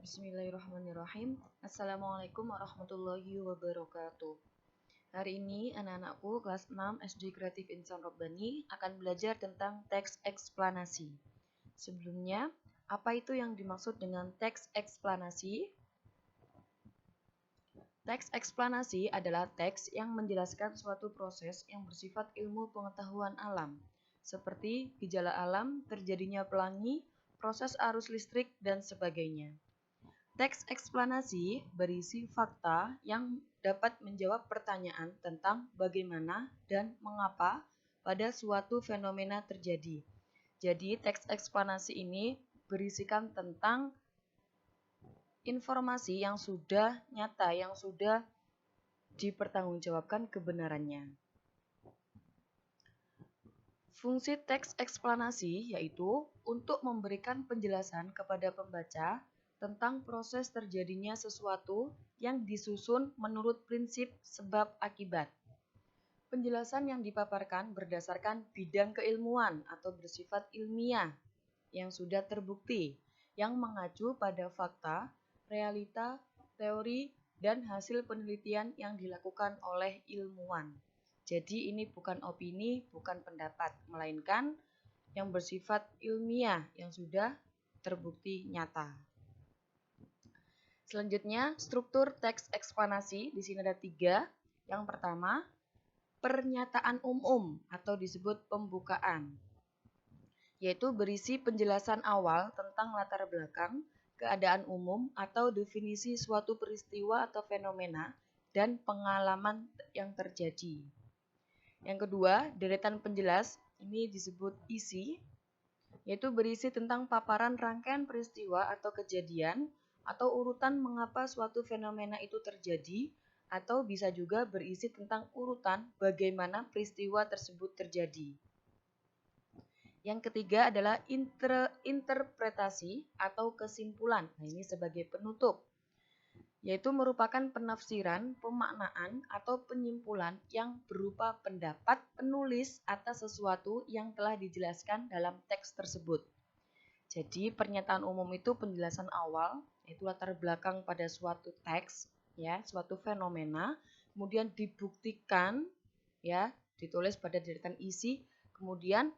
Bismillahirrahmanirrahim. Assalamualaikum warahmatullahi wabarakatuh. Hari ini anak-anakku kelas 6 SD Kreatif Insan Robbani akan belajar tentang teks eksplanasi. Sebelumnya, apa itu yang dimaksud dengan teks eksplanasi? Teks eksplanasi adalah teks yang menjelaskan suatu proses yang bersifat ilmu pengetahuan alam, seperti gejala alam, terjadinya pelangi, proses arus listrik, dan sebagainya. Teks eksplanasi berisi fakta yang dapat menjawab pertanyaan tentang bagaimana dan mengapa pada suatu fenomena terjadi. Jadi, teks eksplanasi ini berisikan tentang informasi yang sudah nyata, yang sudah dipertanggungjawabkan kebenarannya. Fungsi teks eksplanasi yaitu untuk memberikan penjelasan kepada pembaca tentang proses terjadinya sesuatu yang disusun menurut prinsip sebab akibat. Penjelasan yang dipaparkan berdasarkan bidang keilmuan atau bersifat ilmiah yang sudah terbukti, yang mengacu pada fakta, realita, teori, dan hasil penelitian yang dilakukan oleh ilmuwan. Jadi ini bukan opini, bukan pendapat, melainkan yang bersifat ilmiah yang sudah terbukti nyata. Selanjutnya, struktur teks eksplanasi di sini ada 3. Yang pertama, pernyataan umum atau disebut pembukaan, yaitu berisi penjelasan awal tentang latar belakang, keadaan umum atau definisi suatu peristiwa atau fenomena dan pengalaman yang terjadi. Yang kedua, deretan penjelas, ini disebut isi, yaitu berisi tentang paparan rangkaian peristiwa atau kejadian atau urutan mengapa suatu fenomena itu terjadi, atau bisa juga berisi tentang urutan bagaimana peristiwa tersebut terjadi. Yang ketiga adalah interpretasi atau kesimpulan. Nah, ini sebagai penutup, yaitu merupakan penafsiran, pemaknaan, atau penyimpulan yang berupa pendapat penulis atas sesuatu yang telah dijelaskan dalam teks tersebut. Jadi pernyataan umum itu penjelasan awal, yaitu latar belakang pada suatu teks, ya, suatu fenomena, kemudian dibuktikan, ya, ditulis pada deretan isi, kemudian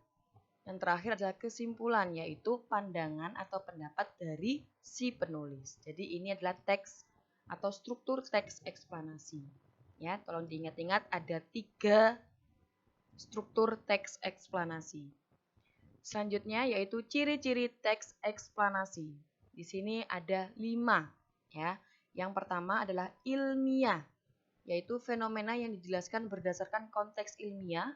yang terakhir adalah kesimpulan, yaitu pandangan atau pendapat dari si penulis. Jadi ini adalah teks atau struktur teks eksplanasi. Ya, tolong diingat-ingat ada 3 struktur teks eksplanasi. Selanjutnya yaitu ciri-ciri teks eksplanasi. Di sini ada 5, ya. Yang pertama adalah ilmiah, yaitu fenomena yang dijelaskan berdasarkan konteks ilmiah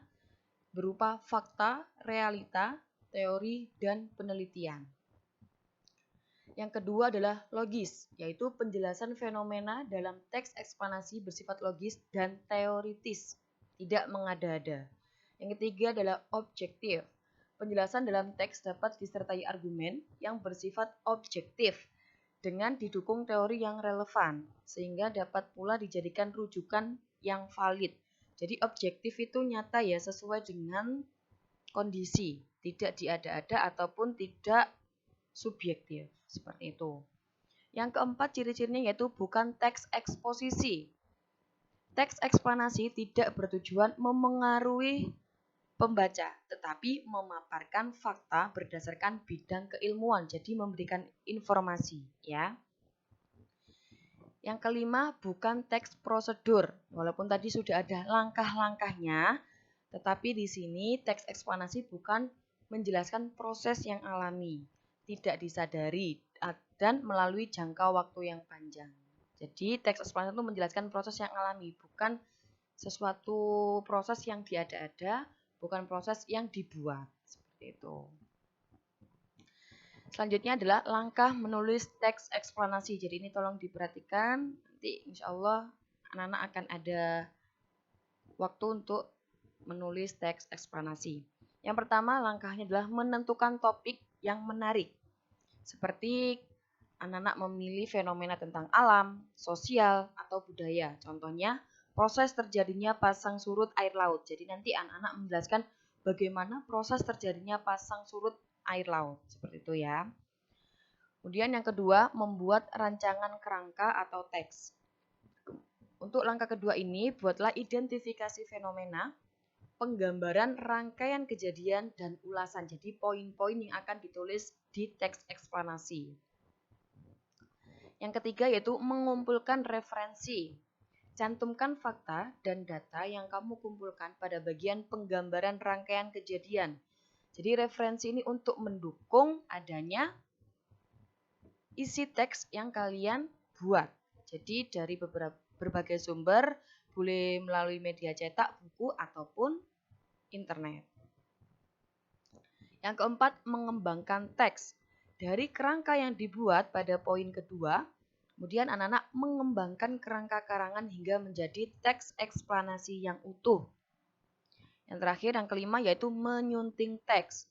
berupa fakta, realita, teori, dan penelitian. Yang kedua adalah logis, yaitu penjelasan fenomena dalam teks eksplanasi bersifat logis dan teoritis, tidak mengada-ada. Yang ketiga adalah objektif. Penjelasan dalam teks dapat disertai argumen yang bersifat objektif dengan didukung teori yang relevan, sehingga dapat pula dijadikan rujukan yang valid. Jadi objektif itu nyata ya, sesuai dengan kondisi, tidak diada-ada ataupun tidak subjektif, seperti itu. Yang keempat ciri-cirinya yaitu bukan teks eksposisi. Teks eksplanasi tidak bertujuan memengaruhi pembaca, tetapi memaparkan fakta berdasarkan bidang keilmuan, jadi memberikan informasi, ya. Yang kelima, bukan teks prosedur. Walaupun tadi sudah ada langkah-langkahnya, tetapi di sini teks eksplanasi bukan menjelaskan proses yang alami, tidak disadari, dan melalui jangka waktu yang panjang. Jadi teks eksplanasi itu menjelaskan proses yang alami, bukan sesuatu proses yang diada-ada, bukan proses yang dibuat, seperti itu. Selanjutnya adalah langkah menulis teks eksplanasi. Jadi ini tolong diperhatikan, nanti insya Allah anak-anak akan ada waktu untuk menulis teks eksplanasi. Yang pertama langkahnya adalah menentukan topik yang menarik. Seperti anak-anak memilih fenomena tentang alam, sosial, atau budaya. Contohnya, proses terjadinya pasang surut air laut. Jadi nanti anak-anak menjelaskan bagaimana proses terjadinya pasang surut air laut. Seperti itu ya. Kemudian yang kedua, membuat rancangan kerangka atau teks. Untuk langkah kedua ini, buatlah identifikasi fenomena, penggambaran rangkaian kejadian, dan ulasan. Jadi poin-poin yang akan ditulis di teks eksplanasi. Yang ketiga yaitu mengumpulkan referensi. Cantumkan fakta dan data yang kamu kumpulkan pada bagian penggambaran rangkaian kejadian. Jadi referensi ini untuk mendukung adanya isi teks yang kalian buat. Jadi dari berbagai sumber, boleh melalui media cetak, buku, ataupun internet. Yang keempat, mengembangkan teks. Dari kerangka yang dibuat pada poin kedua, kemudian anak-anak mengembangkan kerangka karangan hingga menjadi teks eksplanasi yang utuh. Yang terakhir, yang kelima, yaitu menyunting teks.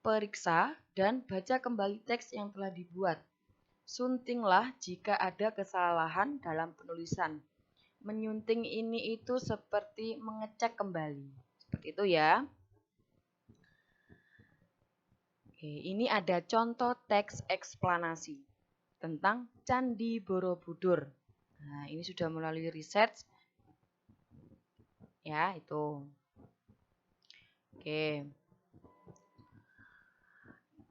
Periksa dan baca kembali teks yang telah dibuat. Suntinglah jika ada kesalahan dalam penulisan. Menyunting ini itu seperti mengecek kembali. Seperti itu ya. Oke, ini ada contoh teks eksplanasi tentang Candi Borobudur. Nah, ini sudah melalui riset. Ya, itu. Oke.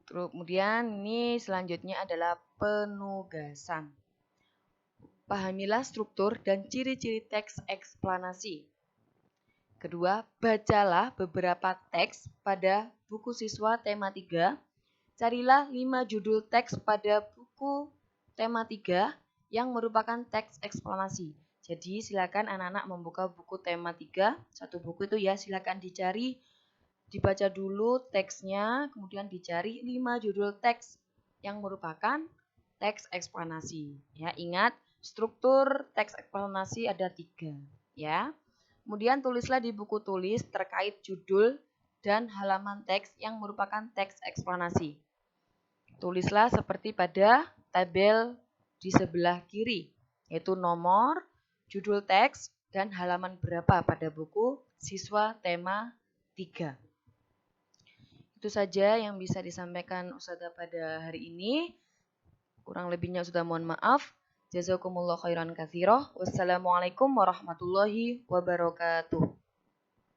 Kemudian ini selanjutnya adalah penugasan. Pahamilah struktur dan ciri-ciri teks eksplanasi. Kedua, bacalah beberapa teks pada buku siswa tema 3. Carilah 5 judul teks pada buku tema 3 yang merupakan teks eksplanasi. Jadi silakan anak-anak membuka buku tema 3, satu buku itu ya, silakan dicari, dibaca dulu teksnya, kemudian dicari 5 judul teks yang merupakan teks eksplanasi. Ya, ingat struktur teks eksplanasi ada 3, ya. Kemudian tulislah di buku tulis terkait judul dan halaman teks yang merupakan teks eksplanasi. Tulislah seperti pada tabel di sebelah kiri, yaitu nomor, judul teks, dan halaman berapa pada buku siswa tema 3. Itu saja yang bisa disampaikan Ustazah pada hari ini. Kurang lebihnya sudah mohon maaf. Jazakumullah khairan katsiran. Wassalamualaikum warahmatullahi wabarakatuh.